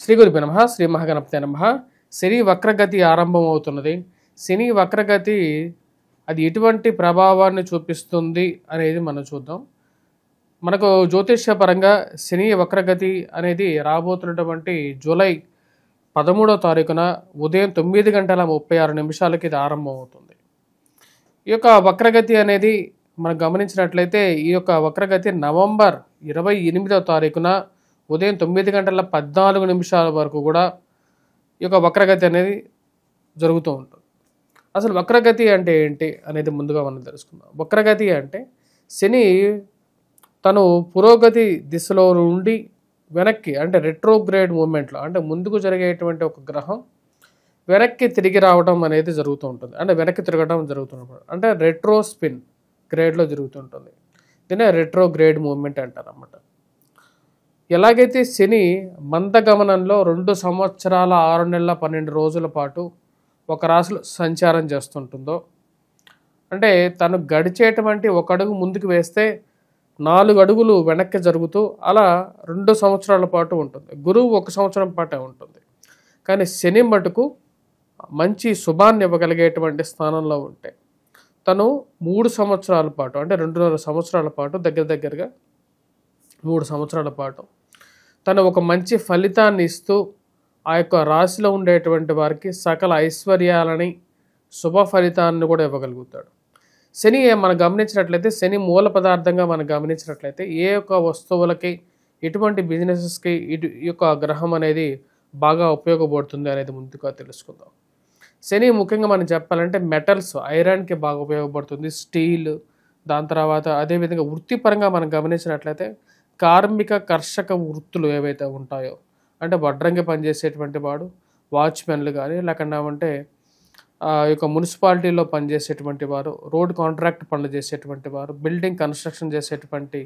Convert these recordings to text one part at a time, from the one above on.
శ్రీ గురుభ్యో నమః. శ్రీ మహాగణపతే నమః. శని వక్రగతి ఆరంభమవుతున్నది. శని వక్రగతి అది ఎటువంటి ప్రభావాన్ని చూపిస్తుంది అనేది మనం చూద్దాం. మనకు జ్యోతిష్యపరంగా శని వక్రగతి అనేది రాబోతున్నటువంటి జూలై 13వ తారీఖున ఉదయం 9:36 ఇది ఆరంభమవుతుంది. ఈ యొక్క వక్రగతి అనేది మనం గమనించినట్లయితే ఈ యొక్క వక్రగతి నవంబర్ 28వ తారీఖున ఉదయం 9:14 వరకు కూడా ఈ యొక్క వక్రగతి అనేది జరుగుతూ ఉంటుంది. అసలు వక్రగతి అంటే ఏంటి అనేది ముందుగా మనం తెలుసుకుందాం. వక్రగతి అంటే శని తను పురోగతి దిశలో నుండి వెనక్కి అంటే రెట్రోగ్రేడ్ మూమెంట్లో అంటే ముందుకు జరిగేటువంటి ఒక గ్రహం వెనక్కి తిరిగి రావడం అనేది జరుగుతూ ఉంటుంది. అంటే వెనక్కి తిరగడం జరుగుతున్నప్పుడు అంటే రెట్రో స్పిన్ గ్రేడ్లో జరుగుతుంటుంది. దీన్ని రెట్రోగ్రేడ్ మూమెంట్ అంటారు అన్నమాట. ఎలాగైతే శని మందగమనంలో 2 సంవత్సరాల 6 నెలల 12 రోజుల పాటు ఒక రాశిలో సంచారం చేస్తుంటుందో అంటే తను గడిచేటువంటి ఒక అడుగు ముందుకు వేస్తే 4 అడుగులు వెనక్కి జరుగుతూ అలా 2 సంవత్సరాల పాటు ఉంటుంది. గురువు 1 సంవత్సరం పాటే ఉంటుంది. కానీ శని మటుకు మంచి శుభాన్ని ఇవ్వగలిగేటువంటి స్థానంలో ఉంటే తను 3 సంవత్సరాల పాటు అంటే 2.5 సంవత్సరాల పాటు దగ్గరగా 3 సంవత్సరాల పాటు తను ఒక మంచి ఫలితాన్ని ఇస్తూ ఆ యొక్క రాశిలో ఉండేటువంటి వారికి సకల ఐశ్వర్యాలని శుభ ఫలితాన్ని కూడా ఇవ్వగలుగుతాడు. శని మనం గమనించినట్లయితే శని మూల పదార్థంగా మనం గమనించినట్లయితే ఏ యొక్క వస్తువులకి ఎటువంటి బిజినెసెస్కి ఈ యొక్క గ్రహం అనేది బాగా ఉపయోగపడుతుంది అనేది ముందుగా తెలుసుకుందాం. శని ముఖ్యంగా మనం చెప్పాలంటే మెటల్స్ ఐరన్కి బాగా ఉపయోగపడుతుంది, స్టీల్, దాని తర్వాత అదేవిధంగా వృత్తిపరంగా మనం గమనించినట్లయితే కార్మిక కర్షక వృత్తులు ఏవైతే ఉంటాయో అంటే వడ్రంగి పనిచేసేటువంటి వాడు, వాచ్మెన్లు కానీ లేకుండా అంటే ఈ యొక్క మున్సిపాలిటీలో పనిచేసేటువంటి వారు, రోడ్ కాంట్రాక్ట్ పనులు చేసేటువంటి వారు, బిల్డింగ్ కన్స్ట్రక్షన్ చేసేటువంటి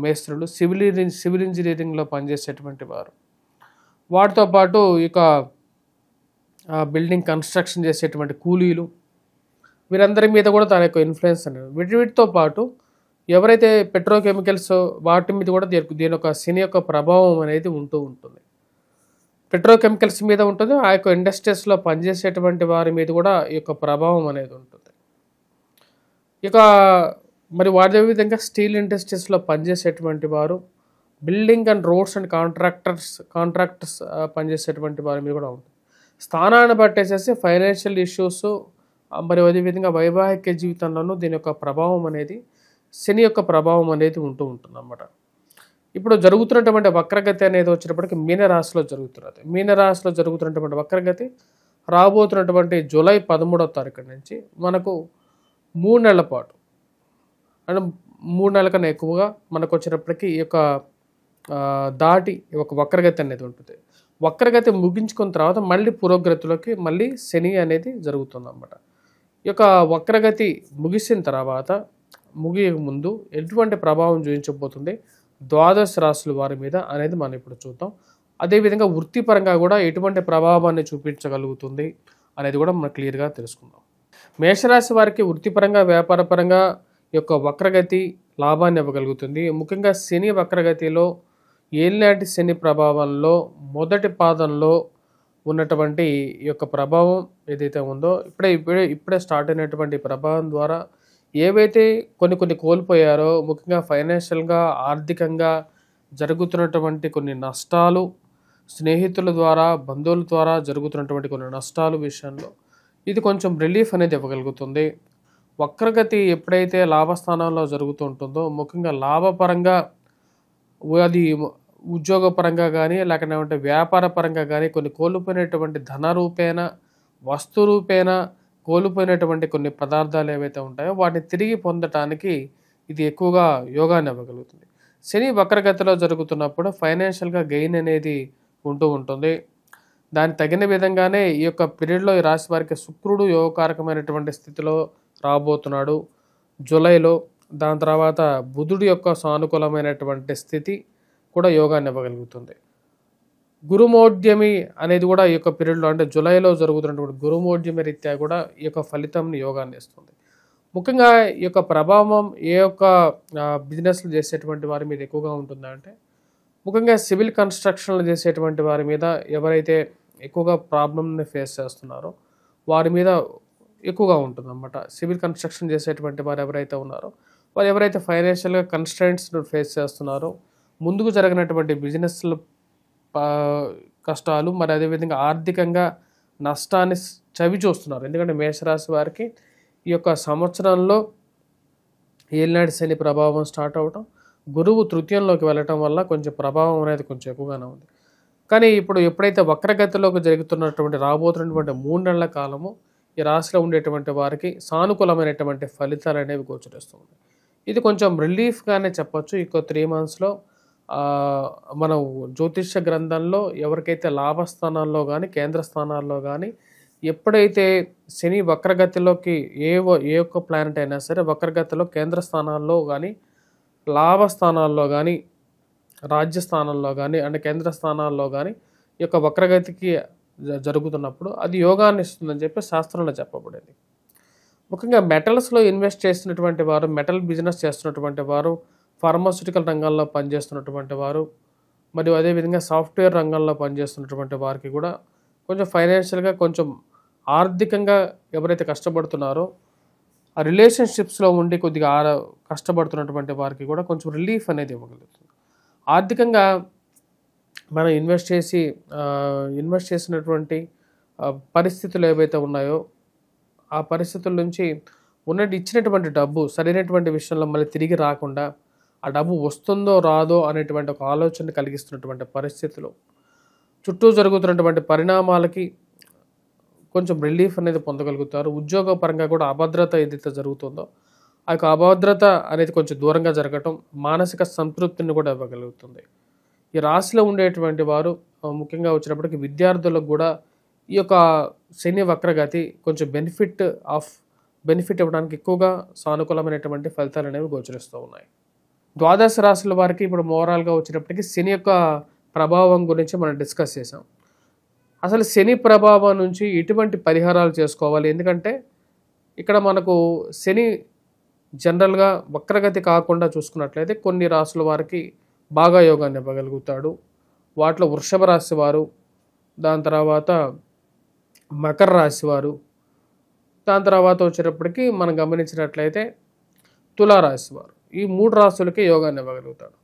మేస్త్రులు, సివిల్ ఇంజనీరింగ్లో పనిచేసేటువంటి వారు, వాటితో పాటు ఇక బిల్డింగ్ కన్స్ట్రక్షన్ చేసేటువంటి కూలీలు, వీరందరి మీద కూడా తన యొక్క ఇన్ఫ్లుయెన్స్ అనేది వీటితో పాటు ఎవరైతే పెట్రోకెమికల్స్ వాటి మీద కూడా దీని యొక్క శని యొక్క ప్రభావం అనేది ఉంటూ ఉంటుంది. పెట్రోకెమికల్స్ మీద ఉంటుంది, ఆ యొక్క ఇండస్ట్రీస్లో పనిచేసేటువంటి వారి మీద కూడా ఈ యొక్క ప్రభావం అనేది ఉంటుంది. ఇక మరి అదే విధంగా స్టీల్ ఇండస్ట్రీస్లో పనిచేసేటువంటి వారు, building and roads and contractors పనిచేసేటువంటి వారి మీద కూడా ఉంటుంది. స్థానాన్ని బట్టేసేసి ఫైనాన్షియల్ ఇష్యూస్ మరి అదేవిధంగా వైవాహిక జీవితంలోనూ దీని యొక్క ప్రభావం అనేది శని యొక్క ప్రభావం అనేది ఉంటూ ఉంటుంది అన్నమాట. ఇప్పుడు జరుగుతున్నటువంటి వక్రగతి అనేది వచ్చినప్పటికీ మీనరాశిలో జరుగుతున్నది. మీనరాశిలో జరుగుతున్నటువంటి వక్రగతి రాబోతున్నటువంటి జూలై 13వ తారీఖు నుంచి మనకు 3 నెలల పాటు అంటే 3 నెలల కన్నా ఎక్కువగా మనకు వచ్చినప్పటికీ ఈ యొక్క దాటి ఒక వక్రగతి అనేది ఉంటుంది. వక్రగతి ముగించుకున్న తర్వాత మళ్ళీ పురోగతిలోకి మళ్ళీ శని అనేది జరుగుతుంది అన్నమాట. ఈ యొక్క వక్రగతి ముగిసిన తర్వాత ముగియక ముందు ఎటువంటి ప్రభావం చూపించబోతుంది ద్వాదశ రాశుల వారి మీద అనేది మనం ఇప్పుడు చూద్దాం. అదేవిధంగా వృత్తిపరంగా కూడా ఎటువంటి ప్రభావాన్ని చూపించగలుగుతుంది అనేది కూడా మనం క్లియర్గా తెలుసుకుందాం. మేషరాశి వారికి వృత్తిపరంగా వ్యాపారపరంగా ఈ యొక్క వక్రగతి లాభాన్ని ఇవ్వగలుగుతుంది. ముఖ్యంగా శని వక్రగతిలో ఏలినాటి శని ప్రభావంలో మొదటి పాదంలో ఉన్నటువంటి ఈ యొక్క ప్రభావం ఏదైతే ఉందో ఇప్పుడే స్టార్ట్ అయినటువంటి ప్రభావం ద్వారా ఏవైతే కొన్ని కోల్పోయారో ముఖ్యంగా ఫైనాన్షియల్గా ఆర్థికంగా జరుగుతున్నటువంటి కొన్ని నష్టాలు, స్నేహితుల ద్వారా బంధువుల ద్వారా జరుగుతున్నటువంటి కొన్ని నష్టాలు విషయంలో ఇది కొంచెం రిలీఫ్ అనేది ఇవ్వగలుగుతుంది. వక్రగతి ఎప్పుడైతే లాభస్థానంలో జరుగుతూ ఉంటుందో ముఖ్యంగా లాభపరంగా అది ఉద్యోగపరంగా కానీ లేకపోతే వ్యాపార పరంగా కానీ కొన్ని కోల్పోయినటువంటి ధన రూపేణ వస్తు రూపేణ కోల్పోయినటువంటి కొన్ని పదార్థాలు ఏవైతే ఉంటాయో వాటిని తిరిగి పొందటానికి ఇది ఎక్కువగా యోగాన్ని ఇవ్వగలుగుతుంది. శని వక్రగతిలో జరుగుతున్నప్పుడు ఫైనాన్షియల్గా గెయిన్ అనేది ఉంటూ ఉంటుంది. దానికి తగిన విధంగానే ఈ యొక్క పీరియడ్లో ఈ రాశి వారికి శుక్రుడు యోగకారకమైనటువంటి స్థితిలో రాబోతున్నాడు జూలైలో. దాని తర్వాత బుధుడి యొక్క సానుకూలమైనటువంటి స్థితి కూడా యోగాన్ని ఇవ్వగలుగుతుంది. గురుమోద్యమి అనేది కూడా ఈ యొక్క పీరియడ్లో అంటే జూలైలో జరుగుతున్నటువంటి గురుమోద్యమి రీత్యా కూడా ఈ యొక్క ఫలితంని యోగాన్ని ఇస్తుంది. ముఖ్యంగా ఈ యొక్క ప్రభావం ఏ యొక్క బిజినెస్లు చేసేటువంటి వారి మీద ఎక్కువగా ఉంటుందంటే ముఖ్యంగా సివిల్ కన్స్ట్రక్షన్లు చేసేటువంటి వారి మీద ఎవరైతే ఎక్కువగా ప్రాబ్లమ్ని ఫేస్ చేస్తున్నారో వారి మీద ఎక్కువగా ఉంటుందన్నమాట. సివిల్ కన్స్ట్రక్షన్ చేసేటువంటి వారు ఎవరైతే ఉన్నారో వారు ఎవరైతే ఫైనాన్షియల్గా కన్స్ట్రెంట్స్ను ఫేస్ చేస్తున్నారో ముందుకు జరిగినటువంటి బిజినెస్లు కష్టాలు మరి అదేవిధంగా ఆర్థికంగా నష్టాన్ని చవి చూస్తున్నారు. ఎందుకంటే మేషరాశి వారికి ఈ యొక్క సంవత్సరంలో ఏలినాటి శని ప్రభావం స్టార్ట్ అవ్వటం, గురువు తృతీయంలోకి వెళ్ళటం వల్ల కొంచెం ప్రభావం అనేది కొంచెం ఎక్కువగానే ఉంది. కానీ ఇప్పుడు ఎప్పుడైతే వక్రగతిలోకి జరుగుతున్నటువంటి రాబోతున్నటువంటి 3 నెలల కాలము ఈ రాశిలో ఉండేటువంటి వారికి సానుకూలమైనటువంటి ఫలితాలు అనేవి గోచరిస్తుంది. ఇది కొంచెం రిలీఫ్గానే చెప్పొచ్చు. ఇంకో 3 మంత్స్లో మనం జ్యోతిష్య గ్రంథంలో ఎవరికైతే లాభస్థానాల్లో కానీ కేంద్ర స్థానాల్లో కానీ ఎప్పుడైతే శని వక్రగతిలోకి ఏ ఒక్క ప్లానెట్ అయినా సరే వక్రగతిలో కేంద్ర స్థానాల్లో కానీ లాభస్థానాల్లో కానీ రాజ్యస్థానంలో కానీ అంటే కేంద్ర స్థానాల్లో కానీ ఈ యొక్క వక్రగతికి జరుగుతున్నప్పుడు అది యోగాన్ని ఇస్తుందని చెప్పి శాస్త్రంలో చెప్పబడింది. ముఖ్యంగా మెటల్స్లో ఇన్వెస్ట్ చేసినటువంటి వారు, మెటల్ బిజినెస్ చేస్తున్నటువంటి వారు, ఫార్మాస్యూటికల్ రంగంలో పనిచేస్తున్నటువంటి వారు మరియు అదేవిధంగా సాఫ్ట్వేర్ రంగంలో పనిచేస్తున్నటువంటి వారికి కూడా కొంచెం ఫైనాన్షియల్గా కొంచెం ఆర్థికంగా ఎవరైతే కష్టపడుతున్నారో ఆ రిలేషన్షిప్స్లో ఉండి కొద్దిగా కష్టపడుతున్నటువంటి వారికి కూడా కొంచెం రిలీఫ్ అనేది ఇవ్వగలుగుతుంది. ఆర్థికంగా మనం ఇన్వెస్ట్ చేసినటువంటి పరిస్థితులు ఏవైతే ఉన్నాయో ఆ పరిస్థితుల నుంచి ఇచ్చినటువంటి డబ్బు సరైనటువంటి విషయంలో మళ్ళీ తిరిగి రాకుండా ఆ డబ్బు వస్తుందో రాదో అనేటువంటి ఒక ఆలోచన కలిగిస్తున్నటువంటి పరిస్థితులు, చుట్టూ జరుగుతున్నటువంటి పరిణామాలకి కొంచెం రిలీఫ్ అనేది పొందగలుగుతారు. ఉద్యోగపరంగా కూడా అభద్రత ఏదైతే జరుగుతుందో ఆ యొక్క అభద్రత అనేది కొంచెం దూరంగా జరగటం మానసిక సంతృప్తిని కూడా ఇవ్వగలుగుతుంది. ఈ రాశిలో ఉండేటువంటి వారు ముఖ్యంగా వచ్చినప్పటికీ విద్యార్థులకు కూడా ఈ యొక్క శని వక్రగతి కొంచెం బెనిఫిట్ ఇవ్వడానికి ఎక్కువగా సానుకూలమైనటువంటి ఫలితాలు అనేవి గోచరిస్తూ ఉన్నాయి. ద్వాదశ రాశుల వారికి ఇప్పుడు ఓవరాల్గా వచ్చినప్పటికీ శని యొక్క ప్రభావం గురించి మనం డిస్కస్ చేసాం. అసలు శని ప్రభావం నుంచి ఎటువంటి పరిహారాలు చేసుకోవాలి? ఎందుకంటే ఇక్కడ మనకు శని జనరల్గా వక్రగతి కాకుండా చూసుకున్నట్లయితే కొన్ని రాశుల వారికి బాగా యోగాన్ని ఇవ్వగలుగుతాడు. వాటిలో వృషభ రాశి వారు, దాని తర్వాత మకర రాశి వారు, దాని తర్వాత వచ్చేటప్పటికి మనం గమనించినట్లయితే తులారాశి వారు, ఈ 3 రాశులకి యోగాన్ని ఇవ్వగలుగుతాడు.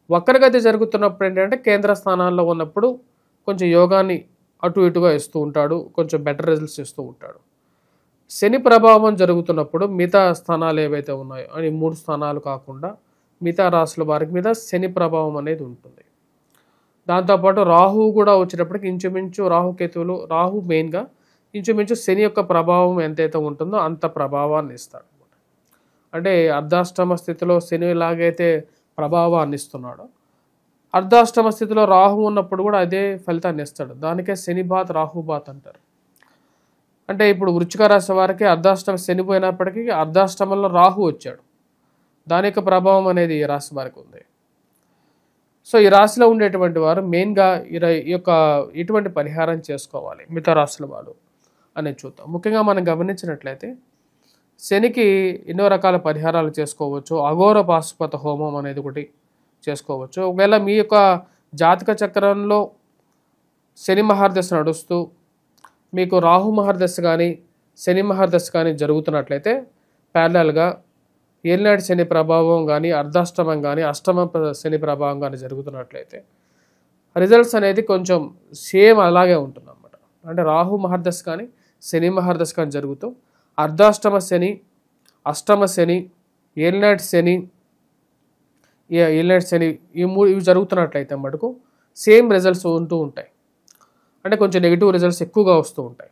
వక్రగతి జరుగుతున్నప్పుడు ఏంటంటే కేంద్ర స్థానాల్లో ఉన్నప్పుడు కొంచెం యోగాన్ని అటు ఇటుగా ఇస్తూ ఉంటాడు, కొంచెం బెటర్ రిజల్ట్స్ ఇస్తూ ఉంటాడు. శని ప్రభావం జరుగుతున్నప్పుడు మిగతా స్థానాలు ఏవైతే ఉన్నాయో అని 3 స్థానాలు కాకుండా మిగతా రాశుల వారికి మీద శని ప్రభావం అనేది ఉంటుంది. దాంతోపాటు రాహువు కూడా వచ్చేటప్పటికి ఇంచుమించు రాహు మెయిన్గా ఇంచుమించు శని యొక్క ప్రభావం ఎంతైతే ఉంటుందో అంత ప్రభావాన్ని ఇస్తాడు. అంటే అర్ధాష్టమ స్థితిలో శని ఎలాగైతే ప్రభావాన్ని ఇస్తున్నాడో అర్ధాష్టమ స్థితిలో రాహు ఉన్నప్పుడు కూడా అదే ఫలితాన్ని ఇస్తాడు. దానికే శని బాత్ రాహు బాత్ అంటారు. అంటే ఇప్పుడు వృశ్చిక రాశి వారికి అర్ధాష్టమ శని పోయినప్పటికీ అర్ధాష్టమంలో రాహు వచ్చాడు. దాని యొక్క ప్రభావం అనేది ఈ రాశి వారికి ఉంది. సో ఈ రాశిలో ఉండేటువంటి వారు మెయిన్గా ఈ యొక్క ఎటువంటి పరిహారం చేసుకోవాలి మిగతా రాశుల వారు అనేది చూద్దాం. ముఖ్యంగా మనం గమనించినట్లయితే శనికి ఎన్నో రకాల పరిహారాలు చేసుకోవచ్చు. అఘోర పాశుపత హోమం అనేది ఒకటి చేసుకోవచ్చు. ఒకవేళ మీ యొక్క జాతక చక్రంలో శని మహర్దశ నడుస్తూ మీకు రాహు మహర్దశ కానీ శని మహర్దశ కానీ జరుగుతున్నట్లయితే ప్యారలల్గా ఏలినాటి శని ప్రభావం కానీ అర్ధాష్టమం కానీ అష్టమ శని ప్రభావం కానీ జరుగుతున్నట్లయితే రిజల్ట్స్ అనేది కొంచెం సేమ్ అలాగే ఉంటుంది అన్నమాట. అంటే రాహు మహర్దశ కానీ శని మహర్దశ కానీ జరుగుతూ అర్ధాష్టమ శని, అష్టమ శని, ఏలినాటి శని ఇవి జరుగుతున్నట్లయితే మటుకు సేమ్ రిజల్ట్స్ ఉంటూ ఉంటాయి. అంటే కొంచెం నెగిటివ్ రిజల్ట్స్ ఎక్కువగా వస్తూ ఉంటాయి.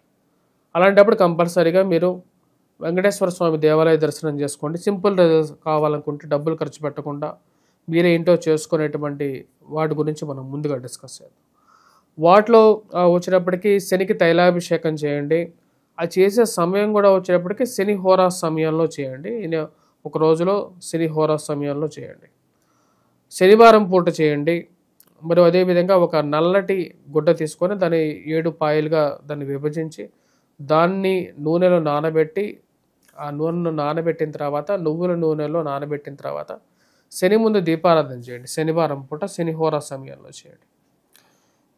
అలాంటప్పుడు కంపల్సరీగా మీరు వెంకటేశ్వర స్వామి దేవాలయ దర్శనం చేసుకోండి. సింపుల్ రిజల్ట్స్ కావాలనుకుంటే డబ్బులు ఖర్చు పెట్టకుండా మీరే ఇంట్లో చేసుకునేటువంటి వాటి గురించి మనం ముందుగా డిస్కస్ చేద్దాం. వాటిలో వచ్చినప్పటికీ శనికి తైలాభిషేకం చేయండి. అది చేసే సమయం కూడా వచ్చేటప్పటికి శని హోరా సమయంలో చేయండి. ఒక రోజులో శని హోరా సమయంలో చేయండి. శనివారం పూట చేయండి. మరియు అదేవిధంగా ఒక నల్లటి గుడ్డ తీసుకొని దాన్ని 7 పాయలుగా దాన్ని విభజించి దాన్ని నూనెలో నానబెట్టి ఆ నూనెను నానబెట్టిన తర్వాత నువ్వుల నూనెలో నానబెట్టిన తర్వాత శని ముందు దీపారాధన చేయండి. శనివారం పూట శనిహోరా సమయంలో చేయండి.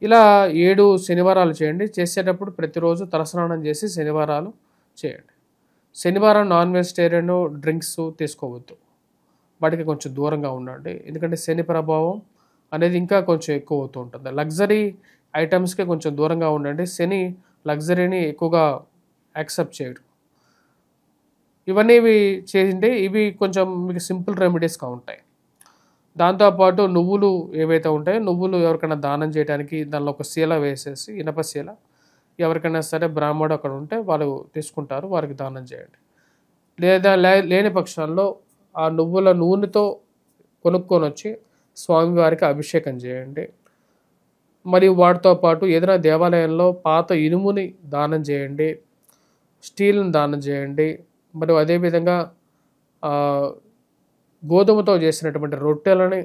ఇలా 7 శనివారాలు చేయండి. చేసేటప్పుడు ప్రతిరోజు తలస్నానం చేసి శనివారాలు చేయండి. శనివారం నాన్ వెజిటేరియన్ డ్రింక్స్ తీసుకోవద్దు. వాటికి కొంచెం దూరంగా ఉండండి. ఎందుకంటే శని ప్రభావం అనేది ఇంకా కొంచెం ఎక్కువ అవుతూ ఉంటుంది. లగ్జరీ ఐటమ్స్కి కొంచెం దూరంగా ఉండండి. శని లగ్జరీని ఎక్కువగా యాక్సెప్ట్ చేయడు. ఇవన్నీ చేయండి. ఇవి కొంచెం మీకు సింపుల్ రెమెడీస్గా ఉంటాయి. దాంతోపాటు నువ్వులు ఏవైతే ఉంటాయో నువ్వులు ఎవరికైనా దానం చేయడానికి దానిలో ఒక శీల వేసేసి, ఇనప శీల, ఎవరికైనా సరే బ్రాహ్మడు అక్కడ ఉంటే వాళ్ళు తీసుకుంటారు, వారికి దానం చేయండి. లేదా లేని పక్షాల్లో ఆ నువ్వుల నూనెతో కొనుక్కొని వచ్చి స్వామివారికి అభిషేకం చేయండి. మరియు వాటితో పాటు ఏదైనా దేవాలయంలో పాత ఇనుముని దానం చేయండి, స్టీల్ని దానం చేయండి. మరియు అదేవిధంగా గోధుమతో చేసినటువంటి రొట్టెలని,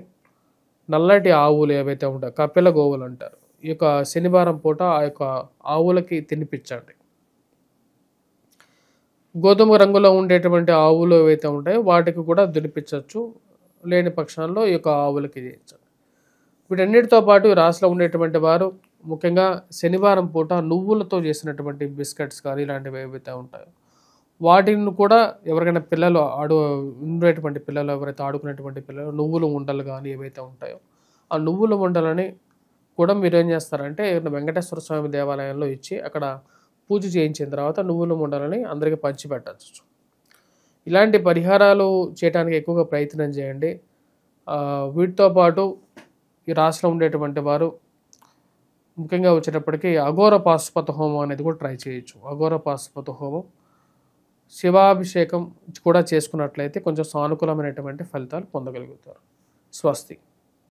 నల్లటి ఆవులు ఏవైతే ఉంటాయో కపిల గోవులు అంటారు, ఈ యొక్క శనివారం పూట ఆ యొక్క ఆవులకి తినిపించండి. గోధుమ రంగులో ఉండేటువంటి ఆవులు ఏవైతే ఉంటాయో వాటికి కూడా తినిపించవచ్చు. లేని పక్షాల్లో ఈ యొక్క ఆవులకి చేయించండి. వీటన్నిటితో పాటు ఈ రాశిలో ఉండేటువంటి వారు ముఖ్యంగా శనివారం పూట నువ్వులతో చేసినటువంటి బిస్కెట్స్ కానీ ఇలాంటివి ఏవైతే ఉంటాయో వాటిని కూడా ఎవరికైనా పిల్లలు ఉండేటువంటి పిల్లలు, ఎవరైతే ఆడుకునేటువంటి పిల్లలు నువ్వుల ఉండలు కానీ ఏవైతే ఉంటాయో ఆ నువ్వుల ఉండలని కూడా మీరు ఏం చేస్తారంటే వెంకటేశ్వర స్వామి దేవాలయంలో ఇచ్చి అక్కడ పూజ చేయించిన తర్వాత నువ్వుల ఉండలని అందరికీ పంచిపెట్టచ్చు. ఇలాంటి పరిహారాలు చేయడానికి ఎక్కువగా ప్రయత్నం చేయండి. వీటితో పాటు ఈ రాశిలో ఉండేటువంటి వారు ముఖ్యంగా వచ్చేటప్పటికి అఘోర పాశుపత హోమం అనేది కూడా ట్రై చేయొచ్చు. అఘోర పాశుపత హోమం శివాభిషేకం కూడా చేసుకున్నట్లయితే కొంచెం సానుకూలమైనటువంటి ఫలితాలు పొందగలుగుతారు. స్వస్తి.